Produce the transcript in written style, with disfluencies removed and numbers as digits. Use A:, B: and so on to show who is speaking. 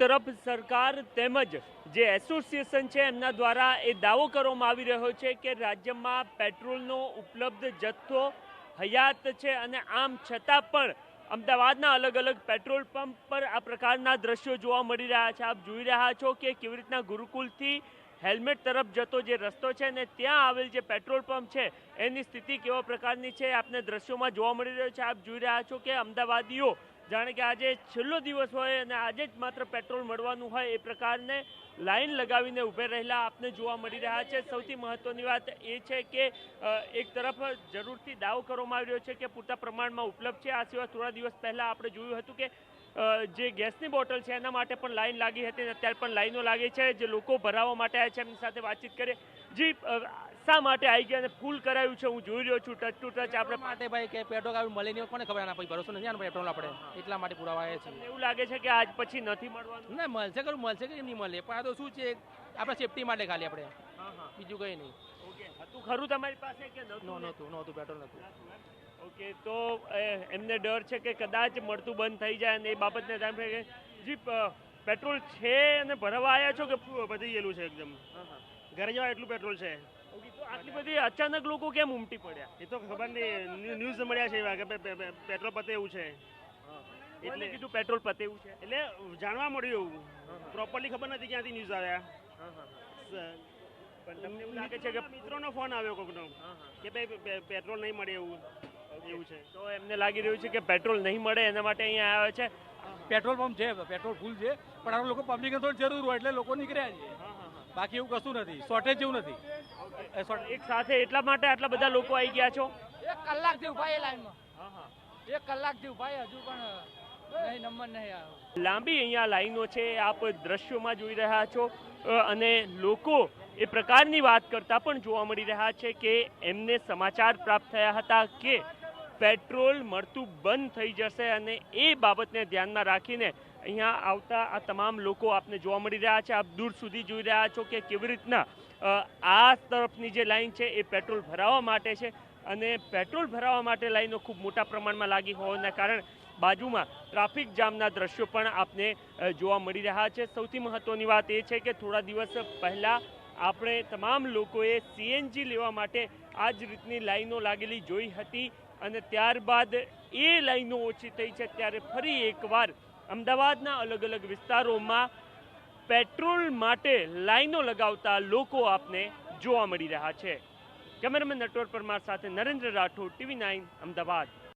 A: તરફ સરકાર તેમજ જે એસોસિએશન છે એમના દ્વારા એ દાવો કરવામાં આવી રહ્યો છે કે રાજ્યમાં પેટ્રોલનો ઉપલબ્ધ જથ્થો હયાત છે અને આમ છતાં પણ અમદાવાદના અલગ અલગ પેટ્રોલ પંપ પર આ પ્રકારના દ્રશ્યો જોવા મળી રહ્યા છે। આપ જોઈ રહ્યા છો કે કેવી રીતના ગુરુકુલથી હેલ્મેટ તરફ જતો જે રસ્તો છે ને ત્યાં આવેલ જે પેટ્રોલ પંપ છે એની સ્થિતિ કેવા પ્રકારની છે આપને દ્રશ્યોમાં જોવા મળી રહ્યો છે। આપ જોઈ રહ્યા છો કે અમદાવાદીઓ જાણે કે આજે છેલ્લો દિવસ હોય અને આજે જ માત્ર પેટ્રોલ મળવાનું હોય એ પ્રકારને લાઈન લગાવીને ઊભે રહેલા આપને જોવા મળી રહ્યા છે। સૌથી મહત્વની વાત એ છે કે એક તરફ જરૂરથી દાવો કરવામાં આવી રહ્યો છે કે પૂરતા પ્રમાણમાં ઉપલબ્ધ છે। આ સિવાય થોડા દિવસ પહેલાં આપણે જોયું હતું કે જે ગેસની બોટલ છે એના માટે પણ લાઈન લાગી હતી અને અત્યારે પણ લાઈનો લાગી છે। જે લોકો ભરાવવા માટે આવ્યા છે એમની સાથે વાતચીત કરીએ। જી, શા માટે આવી ગયા અને ફૂલ કરાયું છે? હું જોઈ રહ્યો છું ટચ ટુ ટચ આપણે
B: માટે ભાઈ કે પેટ્રોલ આવી મળે નહીં કોને ખબર, આના પછી ભરોસો નથી આના પેટ્રોલ આપણે એટલા માટે પુરાવા આવ્યા છે।
A: એવું લાગે છે કે આજ પછી નથી મળવાનું?
B: ના, મળશે કે નહીં મળે, પણ આ તો શું છે આપણે સેફટી માટે ખાલી આપણે, બીજું કંઈ નહીં।
A: ઓકે, હતું ખરું તમારી પાસે કે
B: નહોતું પેટ્રોલ નહોતું?
A: ઓકે, તો એમને ડર છે કે કદાચ મળતું બંધ થઈ જાય અને એ બાબતને ધ્યાન જી પેટ્રોલ છે અને ભરવા આવ્યા છો કે
C: વધી ગયેલું છે એકદમ ઘરે જવા એટલું પેટ્રોલ છે।
A: તો આટલી બધી અચાનક લોકો કેમ ઉમટી પડ્યા?
C: એ તો ખબર નહીં, ન્યૂઝ મળ્યા છે એવા કે પેટ્રોલ પતે એવું છે
A: એટલે કીધું પેટ્રોલ પતે એવું છે
C: એટલે જાણવા મળ્યું એવું, પ્રોપરલી ખબર નથી ક્યાંથી ન્યૂઝ આવ્યા।
A: પણ તમને એવું લાગે છે કે
C: મિત્રોનો ફોન આવ્યો કોકનો કે ભાઈ પેટ્રોલ નહીં મળે એવું છે।
A: તો એમને લાગી રહ્યું છે કે પેટ્રોલ નહીં મળે એના માટે અહીંયા આવ્યા છે।
D: પેટ્રોલ પંપ છે, પેટ્રોલ ફૂલ છે, પણ આ લોકો પબ્લિકને થોડી જરૂર હોય એટલે લોકો નીકળ્યા છે, બાકી એવું કશું નથી, શોર્ટેજ જેવું નથી।
A: એક સાથે એટલા માટે આટલા બધા લોકો આવી ગયા છો?
E: 1 કલાકથી ઉભા એ લાઈનમાં, 1 કલાકથી ઉભા હજુ પણ નંબર નહીં આવ્યો।
A: લાંબી અહીંયા લાઈનો છે, આપ દ્રશ્યોમાં જોઈ રહ્યા છો અને લોકો એ પ્રકારની વાત કરતા પણ જોવા મળી રહ્યા છે કે એમને સમાચાર પ્રાપ્ત થયા હતા કે પેટ્રોલ મળતું બંધ થઈ જશે અને એ બાબતને ધ્યાનમાં રાખીને અહીંયા આવતા આ તમામ લોકો આપને જોવા મળી રહ્યા છે। આપ દૂર સુધી જોઈ રહ્યા છો કે કેવી રીતના આ તરફની જે લાઈન છે એ પેટ્રોલ ભરાવવા માટે છે અને પેટ્રોલ ભરાવવા માટે લાઈનો ખૂબ મોટા પ્રમાણમાં લાગી હોવાના કારણે બાજુમાં ટ્રાફિક જામના દ્રશ્યો પણ આપને જોવા મળી રહ્યા છે। સૌથી મહત્વની વાત એ છે કે થોડા દિવસ પહેલાં આપણે તમામ લોકોએ સીએનજી લેવા માટે આ જ રીતની લાઈનો લાગેલી જોઈ હતી અને ત્યારબાદ એ લાઈનો ઓછી થઈ છે ત્યારે ફરી એકવાર અમદાવાદના અલગ અલગ વિસ્તારોમાં પેટ્રોલ માટે લાઈનો લગાવતા લોકો આપને જોવા મળી રહ્યા છે। કેમેરામેન નટવર પરમાર સાથે નરેન્દ્ર રાઠોડ, TV9 અમદાવાદ।